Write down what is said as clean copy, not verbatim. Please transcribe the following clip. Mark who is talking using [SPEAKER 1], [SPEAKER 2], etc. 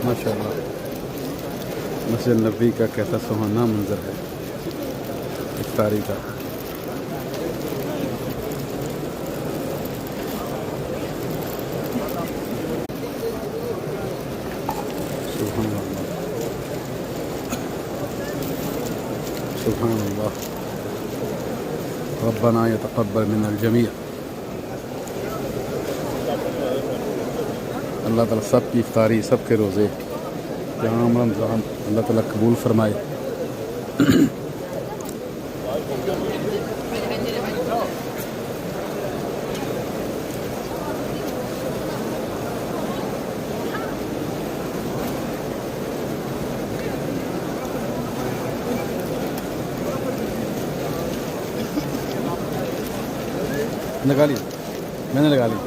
[SPEAKER 1] माशाअल्लाह मस्जिद नबी का कैसा सुहाना मंजर है इफ्तारी का। सुभान अल्लाह सुभान अल्लाह। रब्बना यतक़ब्बल मिनल जमी। अल्लाह ताला सब की इफ्तारी, सब के रोज़े क़याम रमज़ान अल्लाह ताला कबूल फरमाए। लगा ली, मैंने लगा ली।